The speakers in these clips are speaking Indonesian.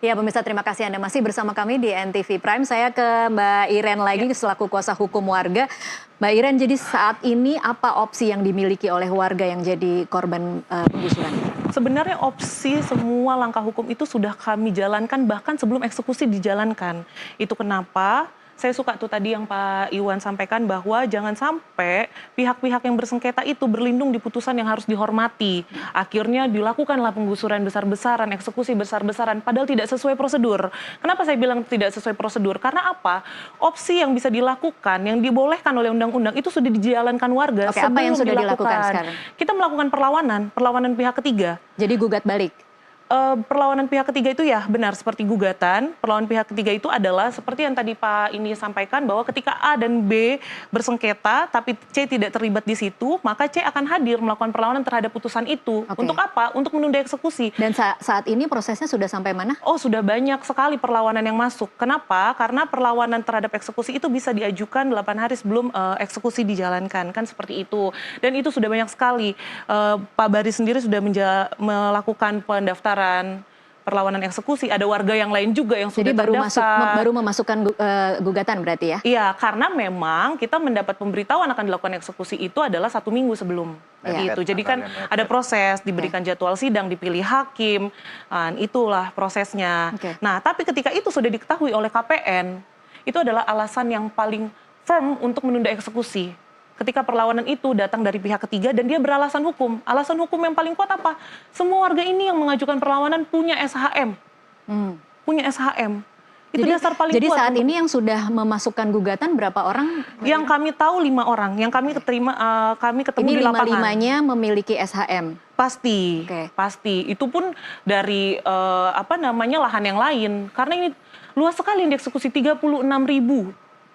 Ya pemirsa, terima kasih Anda masih bersama kami di NTV Prime. Saya ke Mbak Iren lagi selaku kuasa hukum warga. Mbak Iren, jadi saat ini apa opsi yang dimiliki oleh warga yang jadi korban penggusuran? Sebenarnya opsi semua langkah hukum itu sudah kami jalankan bahkan sebelum eksekusi dijalankan. Itu kenapa saya suka tuh tadi yang Pak Iwan sampaikan bahwa jangan sampai pihak-pihak yang bersengketa itu berlindung di putusan yang harus dihormati. Akhirnya dilakukanlah penggusuran besar-besaran, eksekusi besar-besaran, padahal tidak sesuai prosedur. Kenapa saya bilang tidak sesuai prosedur? Karena apa? Opsi yang bisa dilakukan, yang dibolehkan oleh undang-undang itu sudah dijalankan warga. Oke, apa yang sudah dilakukan sekarang? Kita melakukan perlawanan pihak ketiga. Jadi gugat balik? Perlawanan pihak ketiga itu ya benar seperti gugatan. Perlawanan pihak ketiga itu adalah seperti yang tadi Pak ini sampaikan bahwa ketika A dan B bersengketa tapi C tidak terlibat di situ, maka C akan hadir melakukan perlawanan terhadap putusan itu. Oke. Untuk apa? Untuk menunda eksekusi. Dan saat ini prosesnya sudah sampai mana? Oh, sudah banyak sekali perlawanan yang masuk. Kenapa? Karena perlawanan terhadap eksekusi itu bisa diajukan 8 hari sebelum eksekusi dijalankan, kan seperti itu. Dan itu sudah banyak sekali. Pak Bari sendiri sudah melakukan pendaftaran perlawanan eksekusi. Ada warga yang lain juga yang sudah terdaftar. Baru memasukkan gugatan berarti ya? Iya, karena memang kita mendapat pemberitahuan akan dilakukan eksekusi itu adalah 1 minggu sebelum. Itu. Jadi kan ada proses, diberikan jadwal sidang, dipilih hakim, itulah prosesnya. Nah, tapi ketika itu sudah diketahui oleh KPN, itu adalah alasan yang paling firm untuk menunda eksekusi. Ketika perlawanan itu datang dari pihak ketiga dan dia beralasan hukum. Alasan hukum yang paling kuat apa? Semua warga ini yang mengajukan perlawanan punya SHM. Punya SHM. Itu dasar paling kuat. Jadi saat ini yang sudah memasukkan gugatan berapa orang? Yang kami tahu 5 orang. Yang kami ketemu ini di lapangan. Ini 5-5-nya memiliki SHM? Pasti. Pasti. Itu pun dari lahan yang lain. Karena ini luas sekali yang dieksekusi, 36.000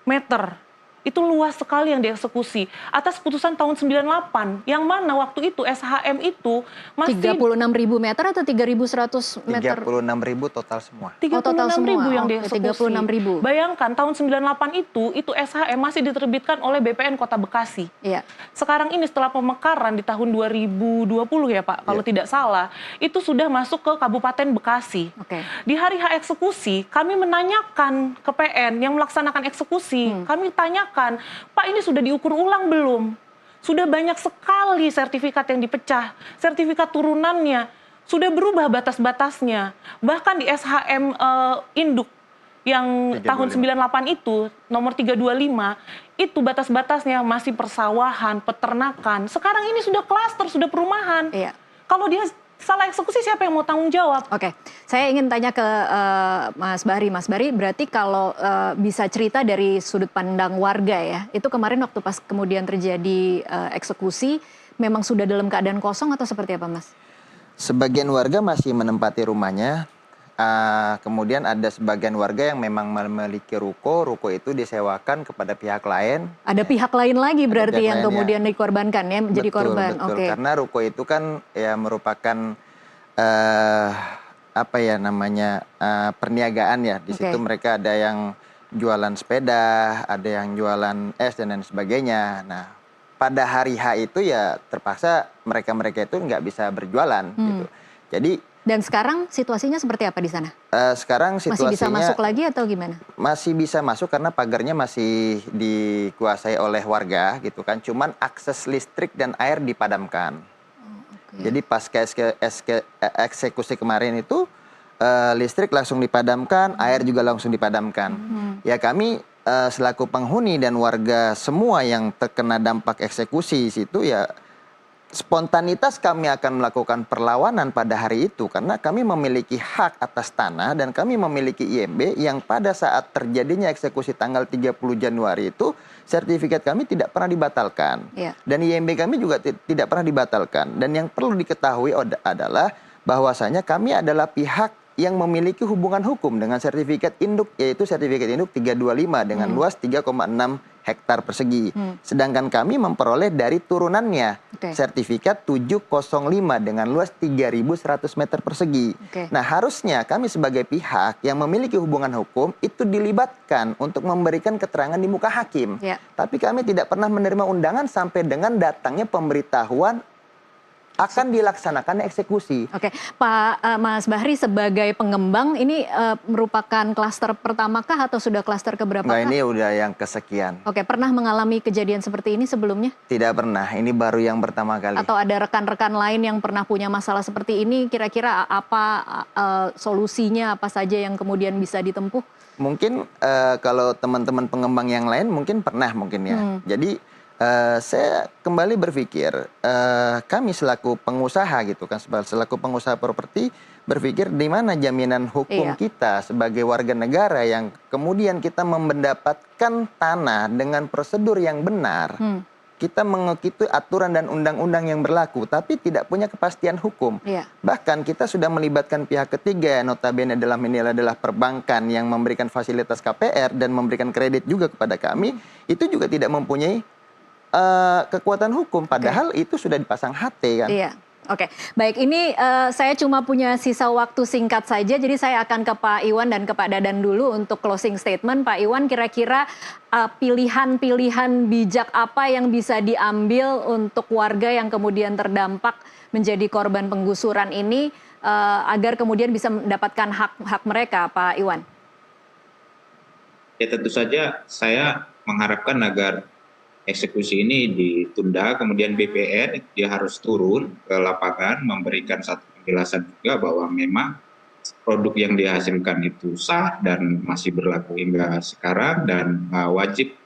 meter. Itu luas sekali yang dieksekusi atas putusan tahun 98 yang mana waktu itu SHM itu masih 36.000 meter atau 3.100 meter? 36.000 total semua. 36.000 yang dieksekusi. 36.000. Bayangkan tahun 98 itu SHM masih diterbitkan oleh BPN Kota Bekasi. Iya. Sekarang ini setelah pemekaran di tahun 2020 ya Pak, kalau tidak salah, itu sudah masuk ke Kabupaten Bekasi. Di hari H eksekusi, kami menanyakan ke PN yang melaksanakan eksekusi, kami tanyakan, Pak ini sudah diukur ulang belum? Sudah banyak sekali sertifikat yang dipecah, sertifikat turunannya, sudah berubah batas-batasnya. Bahkan di SHM induk yang 325. Tahun 98 itu, nomor 325, itu batas-batasnya masih persawahan, peternakan. Sekarang ini sudah klaster, sudah perumahan. Iya. Kalau dia salah eksekusi, siapa yang mau tanggung jawab? Saya ingin tanya ke Mas Bari. Mas Bari, berarti kalau bisa cerita dari sudut pandang warga ya, itu kemarin waktu pas kemudian terjadi eksekusi, memang sudah dalam keadaan kosong atau seperti apa Mas? Sebagian warga masih menempati rumahnya, kemudian ada sebagian warga yang memang memiliki ruko itu disewakan kepada pihak lain. Ada pihak lain lagi berarti yang kemudian dikorbankan ya, menjadi korban. Betul. Karena ruko itu kan ya merupakan perniagaan ya. Di situ mereka ada yang jualan sepeda, ada yang jualan es dan lain sebagainya. Nah, pada hari H itu ya terpaksa mereka itu nggak bisa berjualan gitu. Jadi dan sekarang situasinya seperti apa di sana? Sekarang situasinya masih bisa masuk lagi atau gimana? Masih bisa masuk karena pagarnya masih dikuasai oleh warga gitu kan. Cuman akses listrik dan air dipadamkan. Jadi pas eksekusi kemarin itu listrik langsung dipadamkan, air juga langsung dipadamkan. Ya kami selaku penghuni dan warga semua yang terkena dampak eksekusi situ ya spontanitas kami akan melakukan perlawanan pada hari itu karena kami memiliki hak atas tanah dan kami memiliki IMB yang pada saat terjadinya eksekusi tanggal 30 Januari itu sertifikat kami tidak pernah dibatalkan. Dan IMB kami juga tidak pernah dibatalkan. Dan yang perlu diketahui adalah bahwasanya kami adalah pihak yang memiliki hubungan hukum dengan sertifikat induk, yaitu sertifikat induk 325 dengan luas 3,6 hektar persegi. Sedangkan kami memperoleh dari turunannya sertifikat 705 dengan luas 3.100 meter persegi. Nah, harusnya kami sebagai pihak yang memiliki hubungan hukum itu dilibatkan untuk memberikan keterangan di muka hakim. Tapi kami tidak pernah menerima undangan sampai dengan datangnya pemberitahuan akan dilaksanakan eksekusi. Oke, Mas Bahri sebagai pengembang ini merupakan klaster pertamakah atau sudah klaster keberapa? Nah, ini udah yang kesekian. Oke, pernah mengalami kejadian seperti ini sebelumnya? Tidak pernah, ini baru yang pertama kali. Atau ada rekan-rekan lain yang pernah punya masalah seperti ini, kira-kira apa solusinya, apa saja yang kemudian bisa ditempuh? Mungkin kalau teman-teman pengembang yang lain mungkin pernah mungkin ya. Jadi saya kembali berpikir, kami selaku pengusaha gitu kan, selaku pengusaha properti berpikir di mana jaminan hukum kita sebagai warga negara yang kemudian kita mendapatkan tanah dengan prosedur yang benar. Kita mengikuti aturan dan undang-undang yang berlaku, tapi tidak punya kepastian hukum. Bahkan kita sudah melibatkan pihak ketiga, notabene dalam ini adalah perbankan yang memberikan fasilitas KPR dan memberikan kredit juga kepada kami, itu juga tidak mempunyai kekuatan hukum, padahal itu sudah dipasang HT kan. Iya. Oke, baik, ini saya cuma punya sisa waktu singkat saja, jadi saya akan ke Pak Iwan dan ke Pak Dadan dulu untuk closing statement. Pak Iwan, kira-kira pilihan-pilihan bijak apa yang bisa diambil untuk warga yang kemudian terdampak menjadi korban penggusuran ini agar kemudian bisa mendapatkan hak mereka, Pak Iwan? Ya tentu saja saya mengharapkan agar eksekusi ini ditunda, kemudian BPN dia harus turun ke lapangan memberikan satu penjelasan juga bahwa memang produk yang dihasilkan itu sah dan masih berlaku hingga sekarang, dan wajib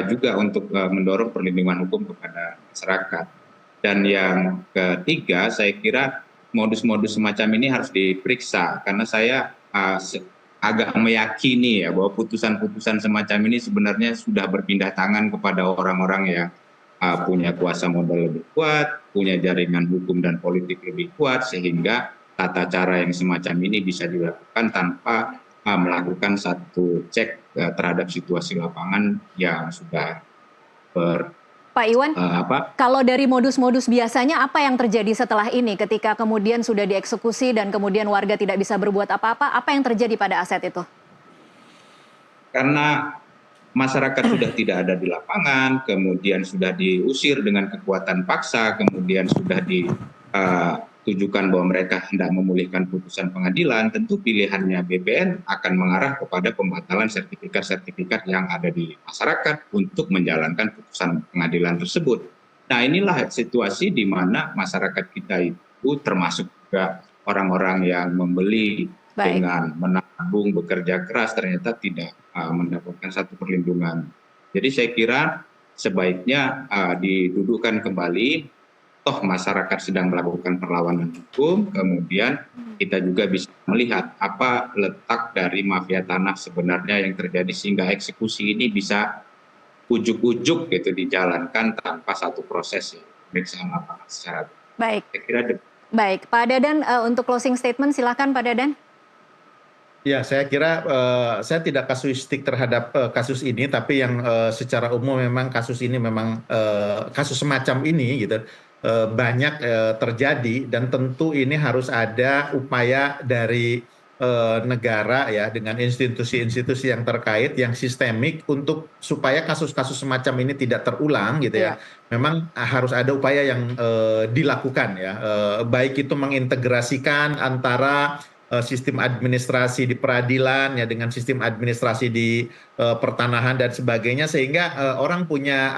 juga untuk mendorong perlindungan hukum kepada masyarakat. Dan yang ketiga, saya kira modus-modus semacam ini harus diperiksa, karena saya agak meyakini ya bahwa putusan-putusan semacam ini sebenarnya sudah berpindah tangan kepada orang-orang yang punya kuasa modal lebih kuat, punya jaringan hukum dan politik lebih kuat, sehingga tata cara yang semacam ini bisa dilakukan tanpa melakukan satu cek terhadap situasi lapangan yang sudah Pak Iwan, kalau dari modus-modus biasanya apa yang terjadi setelah ini ketika kemudian sudah dieksekusi dan kemudian warga tidak bisa berbuat apa-apa, apa yang terjadi pada aset itu? Karena masyarakat sudah tidak ada di lapangan, kemudian sudah diusir dengan kekuatan paksa, kemudian sudah ditujukan bahwa mereka hendak memulihkan putusan pengadilan, tentu pilihannya BPN akan mengarah kepada pembatalan sertifikat-sertifikat yang ada di masyarakat untuk menjalankan putusan pengadilan tersebut. Nah, inilah situasi di mana masyarakat kita itu termasuk juga orang-orang yang membeli dengan menabung, bekerja keras, ternyata tidak mendapatkan satu perlindungan. Jadi saya kira sebaiknya didudukkan kembali, toh masyarakat sedang melakukan perlawanan hukum, kemudian kita juga bisa melihat apa letak dari mafia tanah sebenarnya yang terjadi sehingga eksekusi ini bisa ujuk-ujuk gitu dijalankan tanpa satu proses pemeriksaan lapangan secara. Baik. Saya kira baik, Pak Dadan untuk closing statement silakan Pak Dadan. Ya, saya kira saya tidak kasuistik terhadap kasus ini, tapi yang secara umum memang kasus ini memang kasus semacam ini gitu banyak terjadi, dan tentu ini harus ada upaya dari negara ya dengan institusi-institusi yang terkait yang sistemik untuk supaya kasus-kasus semacam ini tidak terulang gitu ya. Memang harus ada upaya yang dilakukan ya, baik itu mengintegrasikan antara sistem administrasi di peradilan ya dengan sistem administrasi di pertanahan dan sebagainya, sehingga orang punya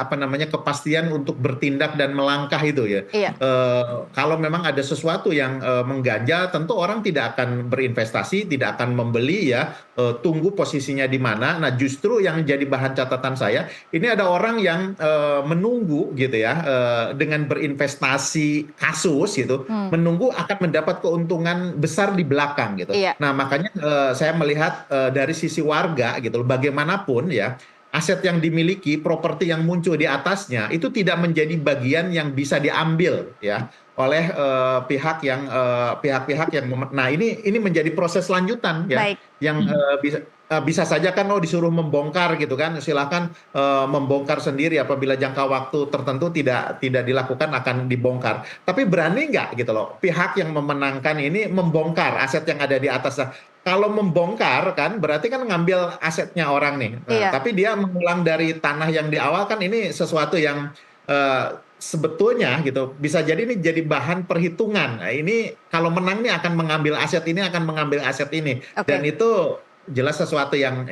kepastian untuk bertindak dan melangkah itu ya. Kalau memang ada sesuatu yang mengganjal, tentu orang tidak akan berinvestasi, tidak akan membeli ya, tunggu posisinya di mana. Nah, justru yang jadi bahan catatan saya ini ada orang yang menunggu gitu ya, dengan berinvestasi kasus gitu, menunggu akan mendapat keuntungan besar di belakang gitu. Nah, makanya saya melihat dari sisi warga gitu, bagaimanapun ya, aset yang dimiliki, properti yang muncul di atasnya itu tidak menjadi bagian yang bisa diambil ya oleh pihak-pihak yang nah ini menjadi proses lanjutan ya. Yang bisa saja kan disuruh membongkar gitu kan, silakan membongkar sendiri, apabila jangka waktu tertentu tidak dilakukan akan dibongkar. Tapi berani nggak gitu loh pihak yang memenangkan ini membongkar aset yang ada di atas. Kalau membongkar kan berarti kan ngambil asetnya orang nih. Tapi dia mengulang dari tanah yang di awal, kan ini sesuatu yang sebetulnya gitu bisa jadi ini jadi bahan perhitungan. Nah, ini kalau menang nih akan mengambil aset ini, akan mengambil aset ini, dan itu jelas sesuatu yang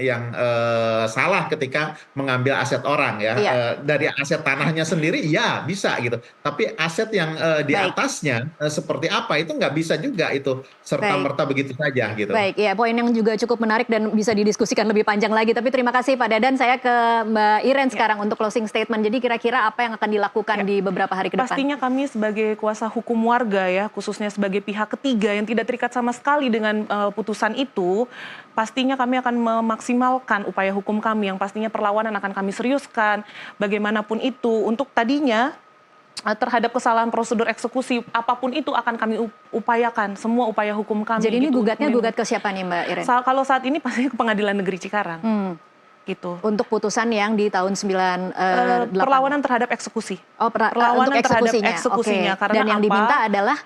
salah ketika mengambil aset orang ya. Dari aset tanahnya sendiri ya bisa gitu, tapi aset yang di atasnya seperti apa itu nggak bisa juga itu serta-merta begitu saja gitu. Baik, ya poin yang juga cukup menarik dan bisa didiskusikan lebih panjang lagi. Tapi terima kasih Pak Dadan. Saya ke Mbak Iren sekarang untuk closing statement. Jadi kira-kira apa yang akan dilakukan di beberapa hari ke depan? Pastinya kami sebagai kuasa hukum warga ya, khususnya sebagai pihak ketiga yang tidak terikat sama sekali dengan putusan itu, pastinya kami akan memaksimalkan upaya hukum kami yang pastinya perlawanan akan kami seriuskan bagaimanapun itu untuk tadinya terhadap kesalahan prosedur eksekusi apapun itu akan kami upayakan semua upaya hukum kami. Jadi ini gitu, gugatnya gugat ke siapa nih Mbak Iren? Kalau saat ini pastinya ke Pengadilan Negeri Cikarang. Gitu. Untuk putusan yang di tahun 98. Perlawanan terhadap eksekusi. untuk Perlawanan terhadap eksekusinya. eksekusinya. Karena Dan yang diminta adalah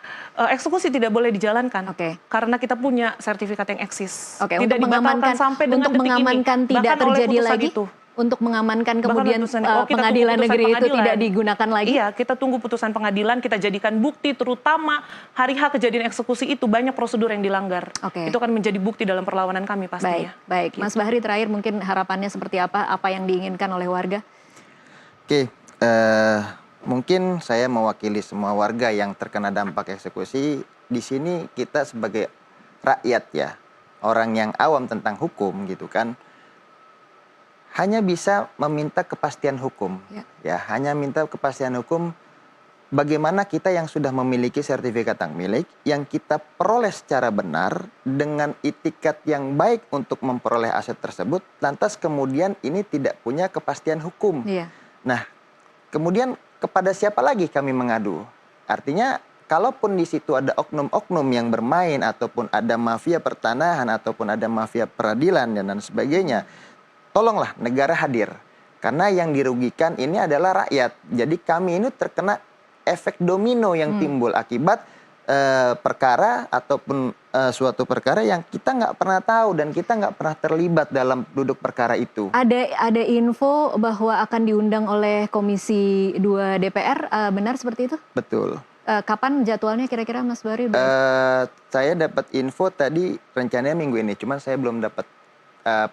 eksekusi tidak boleh dijalankan. Karena kita punya sertifikat yang eksis. Tidak untuk mengamankan sampai dengan untuk mengamankan ini. tidak Bahkan terjadi lagi. itu. Untuk mengamankan kemudian kita pengadilan tunggu negeri putusan itu tidak digunakan lagi. Iya, kita tunggu putusan pengadilan, kita jadikan bukti, terutama hari H kejadian eksekusi itu banyak prosedur yang dilanggar. Itu akan menjadi bukti dalam perlawanan kami pastinya. Baik. Gitu. Mas Bahri terakhir mungkin harapannya seperti apa yang diinginkan oleh warga? Mungkin saya mewakili semua warga yang terkena dampak eksekusi. Di sini kita sebagai rakyat ya, orang yang awam tentang hukum gitu kan, hanya bisa meminta kepastian hukum. Ya, hanya minta kepastian hukum bagaimana kita yang sudah memiliki sertifikat hak milik yang kita peroleh secara benar dengan itikat yang baik untuk memperoleh aset tersebut, lantas kemudian ini tidak punya kepastian hukum. Nah, kemudian kepada siapa lagi kami mengadu? Artinya kalaupun di situ ada oknum-oknum yang bermain ataupun ada mafia pertanahan ataupun ada mafia peradilan dan sebagainya, tolonglah negara hadir. Karena yang dirugikan ini adalah rakyat. Jadi kami ini terkena efek domino yang timbul akibat perkara ataupun suatu perkara yang kita nggak pernah tahu dan kita nggak pernah terlibat dalam duduk perkara itu. Ada info bahwa akan diundang oleh Komisi 2 DPR, benar seperti itu? Betul. Kapan jadwalnya kira-kira Mas Bahri? Saya dapat info tadi rencananya minggu ini, cuman saya belum dapat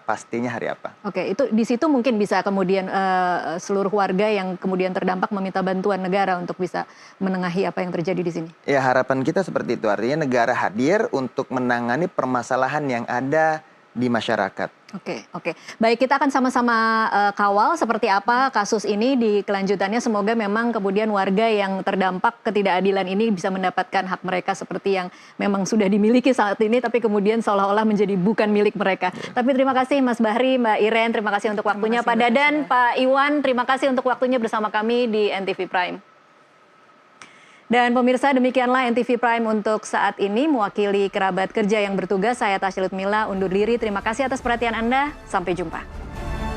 pastinya hari apa. Itu di situ mungkin bisa kemudian seluruh warga yang kemudian terdampak meminta bantuan negara untuk bisa menengahi apa yang terjadi di sini. Ya, harapan kita seperti itu, artinya negara hadir untuk menangani permasalahan yang ada di masyarakat. Oke. Baik, kita akan sama-sama kawal seperti apa kasus ini di kelanjutannya. Semoga memang kemudian warga yang terdampak ketidakadilan ini bisa mendapatkan hak mereka seperti yang memang sudah dimiliki saat ini, tapi kemudian seolah-olah menjadi bukan milik mereka. Tapi terima kasih Mas Bahri, Mbak Iren, terima kasih untuk waktunya. Pak Dadan, Pak Iwan, terima kasih untuk waktunya bersama kami di NTV Prime. Dan pemirsa, demikianlah NTV Prime untuk saat ini. Mewakili kerabat kerja yang bertugas, saya Tasya Lutmila undur diri. Terima kasih atas perhatian Anda. Sampai jumpa.